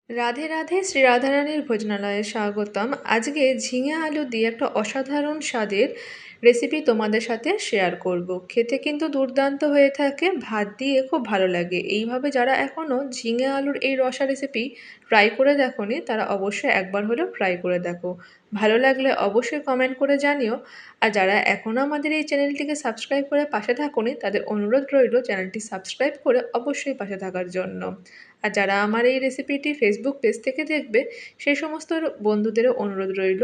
রাধে রাধে, শ্রী রাধারানীর ভোজনালয়ে স্বাগতম। আজকে ঝিঙে আলু দিয়ে একটা অসাধারণ স্বাদের রেসিপি তোমাদের সাথে শেয়ার করব। খেতে কিন্তু দুর্দান্ত হয়ে থাকে, ভাত দিয়ে খুব ভালো লাগে। এইভাবে যারা এখনও ঝিঙে আলুর এই রসা রেসিপি ট্রাই করে দেখোনি তারা অবশ্যই একবার হলেও ট্রাই করে দেখো। ভালো লাগলে অবশ্যই কমেন্ট করে জানিও। আর যারা এখনও আমাদের এই চ্যানেলটিকে সাবস্ক্রাইব করে পাশে থাকোনি তাদের অনুরোধ রইল চ্যানেলটি সাবস্ক্রাইব করে অবশ্যই পাশে থাকার জন্য। আর যারা আমার এই রেসিপিটি ফেসবুক পেজ থেকে দেখবে সেই সমস্ত বন্ধুদেরও অনুরোধ রইল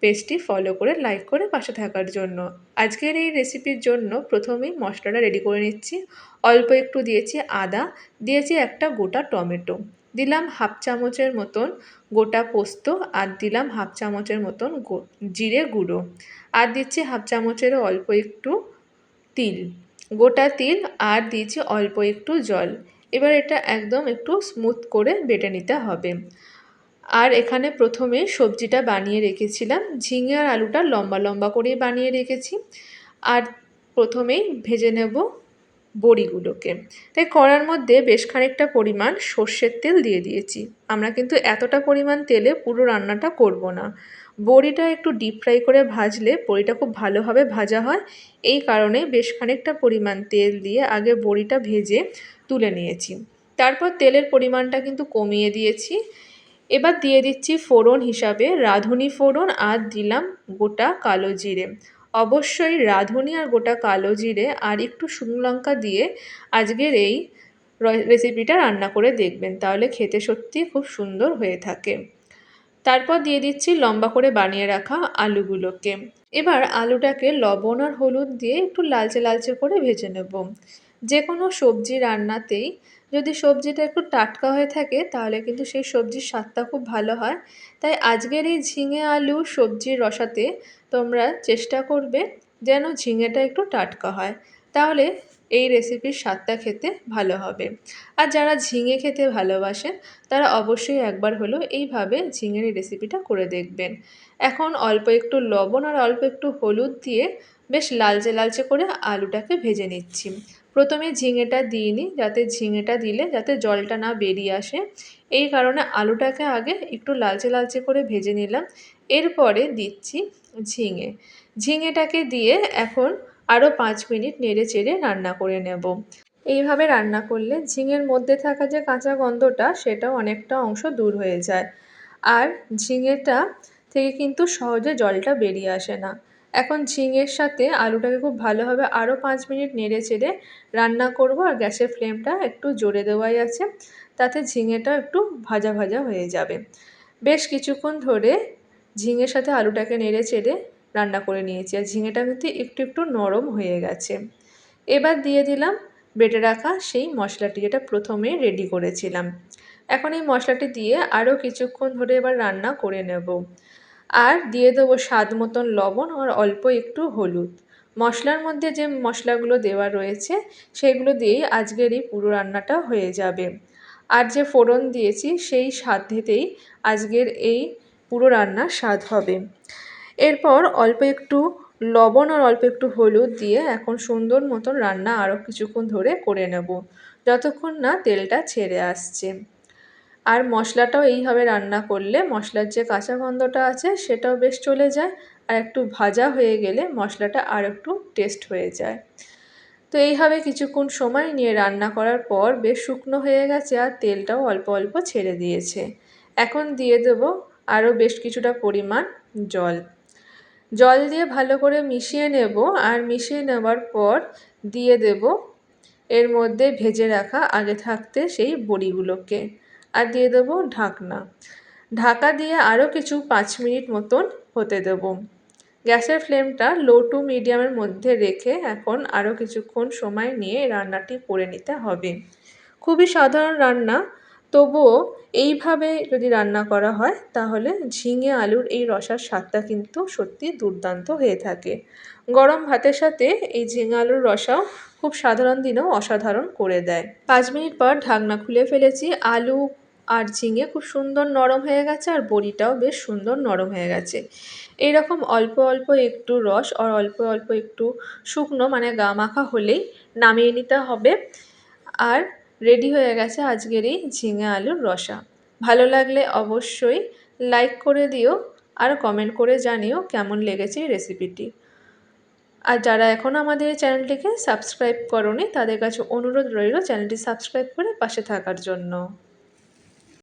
পেজটি ফলো করে লাইক করে পাশে থাকার জন্য। আজকের এই রেসিপির জন্য প্রথমেই মশলাটা রেডি করে নিচ্ছি। অল্প একটু দিয়েছি আদা, দিয়েছি একটা গোটা টমেটো, দিলাম হাফ চামচের মতন গোটা পোস্ত, আর দিলাম হাফ চামচের মতন জিরে গুঁড়ো, আর দিচ্ছি হাফ চামচেরও অল্প একটু তিল, গোটা তিল, আর দিয়েছি অল্প একটু জল। এবার এটা একদম একটু স্মুথ করে বেটে নিতে হবে। আর এখানে প্রথমে সবজিটা বানিয়ে রেখেছিলাম, ঝিঙে আর আলুটা লম্বা লম্বা করে বানিয়ে রেখেছি। আর প্রথমেই ভেজে নেব বড়িগুলোকে। তাই কড়ার মধ্যে বেশ খানিকটা পরিমাণ সর্ষের তেল দিয়ে দিয়েছি। আমরা কিন্তু এতটা পরিমাণ তেলে পুরো রান্নাটা করব না। বড়িটা একটু ডিপ ফ্রাই করে ভাজলে বড়িটা খুব ভালোভাবে ভাজা হয়, এই কারণে বেশ খানিকটা পরিমাণ তেল দিয়ে আগে বড়িটা ভেজে তুলে নিয়েছি। তারপর তেলের পরিমাণটা কিন্তু কমিয়ে দিয়েছি। এবার দিয়ে দিচ্ছি ফোড়ন হিসাবে রাঁধুনি ফোড়ন, আর দিলাম গোটা কালো জিরে। অবশ্যই রাঁধুনি আর গোটা কালো জিরে আর একটু শুকনো লঙ্কা দিয়ে আজকের এই রেসিপিটা রান্না করে দেখবেন, তাহলে খেতে সত্যি খুব সুন্দর হয়ে থাকে। তারপর দিয়ে দিচ্ছি লম্বা করে বানিয়ে রাখা আলুগুলোকে। এবার আলুটাকে লবণ আর হলুদ দিয়ে একটু লালচে লালচে করে ভেজে নেব। যে কোনো সবজি রান্নাতেই যদি সবজিটা একটু টাটকা হয়ে থাকে তাহলে কিন্তু সেই সবজির স্বাদটা খুব ভালো হয়। তাই আজকের এই ঝিঙে আলু সবজির রসাতে তোমরা চেষ্টা করবে যেন ঝিঙেটা একটু টাটকা হয়, তাহলে এই রেসিপির স্বাদটা খেতে ভালো হবে। আর যারা ঝিঙে খেতে ভালোবাসেন তারা অবশ্যই একবার হলেও এইভাবে ঝিঙের এই রেসিপিটা করে দেখবেন। এখন অল্প একটু লবণ আর অল্প একটু হলুদ দিয়ে বেশ লালচে লালচে করে আলুটাকে ভেজে নিচ্ছি। প্রথমে ঝিঙেটা দিইনি, যাতে ঝিঙেটা দিলে যাতে জলটা না বেরিয়ে আসে, এই কারণে আলুটাকে আগে একটু লালচে লালচে করে ভেজে নিলাম। এরপরে দিচ্ছি ঝিঙে। ঝিঙেটাকে দিয়ে এখন আরও 5 মিনিট নেড়ে চেড়ে রান্না করে নেব। এইভাবে রান্না করলে ঝিঙের মধ্যে থাকা যে কাঁচা গন্ধটা সেটাও অনেকটা অংশ দূর হয়ে যায়, আর ঝিঙেটা থেকে কিন্তু সহজে জলটা বেরিয়ে আসে না। এখন ঝিঙের সাথে আলুটাকে খুব ভালোভাবে আরও 5 মিনিট নেড়ে চেড়ে রান্না করব, আর গ্যাসের ফ্লেমটা একটু জোরে দেওয়াই আছে, তাতে ঝিঙেটা একটু ভাজা ভাজা হয়ে যাবে। বেশ কিছুক্ষণ ধরে ঝিঙের সাথে আলুটাকে নেড়ে চেড়ে রান্না করে নিয়েছি, আর ঝিঙেটা কিন্তু একটু একটু নরম হয়ে গেছে। এবার দিয়ে দিলাম বেটে রাখা সেই মশলাটি, যেটা প্রথমে রেডি করেছিলাম। এখন এই মশলাটি দিয়ে আরও কিছুক্ষণ ধরে এবার রান্না করে নেব। আর দিয়ে দেবো স্বাদ মতন লবণ আর অল্প একটু হলুদ। মশলার মধ্যে যে মশলাগুলো দেওয়া রয়েছে সেগুলো দিয়েই আজকের এই পুরো রান্নাটা হয়ে যাবে। আর যে ফোড়ন দিয়েছি সেই স্বাদেতেই আজকের এই পুরো রান্নার স্বাদ হবে। এরপর অল্প একটু লবণ আর অল্প একটু হলুদ দিয়ে এখন সুন্দর মতন রান্না আরও কিছুক্ষণ ধরে করে নেব, যতক্ষণ না তেলটা ছেড়ে আসছে। আর মশলাটাও এইভাবে রান্না করলে মশলার যে কাঁচা গন্ধটা আছে সেটাও বেশ চলে যায়, আর একটু ভাজা হয়ে গেলে মশলাটা আর একটু টেস্ট হয়ে যায়। তো এইভাবে কিছুক্ষণ সময় নিয়ে রান্না করার পর বেশ শুকনো হয়ে গেছে, আর তেলটাও অল্প অল্প ছেড়ে দিয়েছে। এখন দিয়ে দেব আরও বেশ কিছুটা পরিমাণ জল। জল দিয়ে ভালো করে মিশিয়ে নেব, আর মিশিয়ে নেওয়ার পর দিয়ে দেব এর মধ্যে ভেজে রাখা আগে থাকতে সেই বড়িগুলোকে, আর দিয়ে দেবো ঢাকনা। ঢাকা দিয়ে আরও কিছু 5 মিনিট মতন হতে দেব। গ্যাসের ফ্লেমটা লো টু মিডিয়ামের মধ্যে রেখে এখন আরও কিছুক্ষণ সময় নিয়ে রান্নাটি করে নিতে হবে। খুবই সাধারণ রান্না, তবুও এইভাবে যদি রান্না করা হয় তাহলে ঝিঙে আলুর এই রসার স্বাদটা কিন্তু সত্যি দুর্দান্ত হয়ে থাকে। গরম ভাতের সাথে এই ঝিঙে আলুর রসাও খুব সাধারণ দিনেও অসাধারণ করে দেয়। 5 মিনিট পর ঢাকনা খুলে ফেলেছি। আলু আর ঝিঙে খুব সুন্দর নরম হয়ে গেছে, আর বড়িটাও বেশ সুন্দর নরম হয়ে গেছে। এইরকম অল্প অল্প একটু রস আর অল্প অল্প একটু শুকনো মানে গা মাখা হলেই নামিয়ে নিতে হবে। আর রেডি হয়ে গেছে আজকের এই ঝিঙে আলুর রসা। ভালো লাগলে অবশ্যই লাইক করে দিও আর কমেন্ট করে জানিও কেমন লেগেছে এই রেসিপিটি। আর যারা এখনও আমাদের এই চ্যানেলটিকে সাবস্ক্রাইব করোনি তাদের কাছে অনুরোধ রইল চ্যানেলটি সাবস্ক্রাইব করে পাশে থাকার জন্য।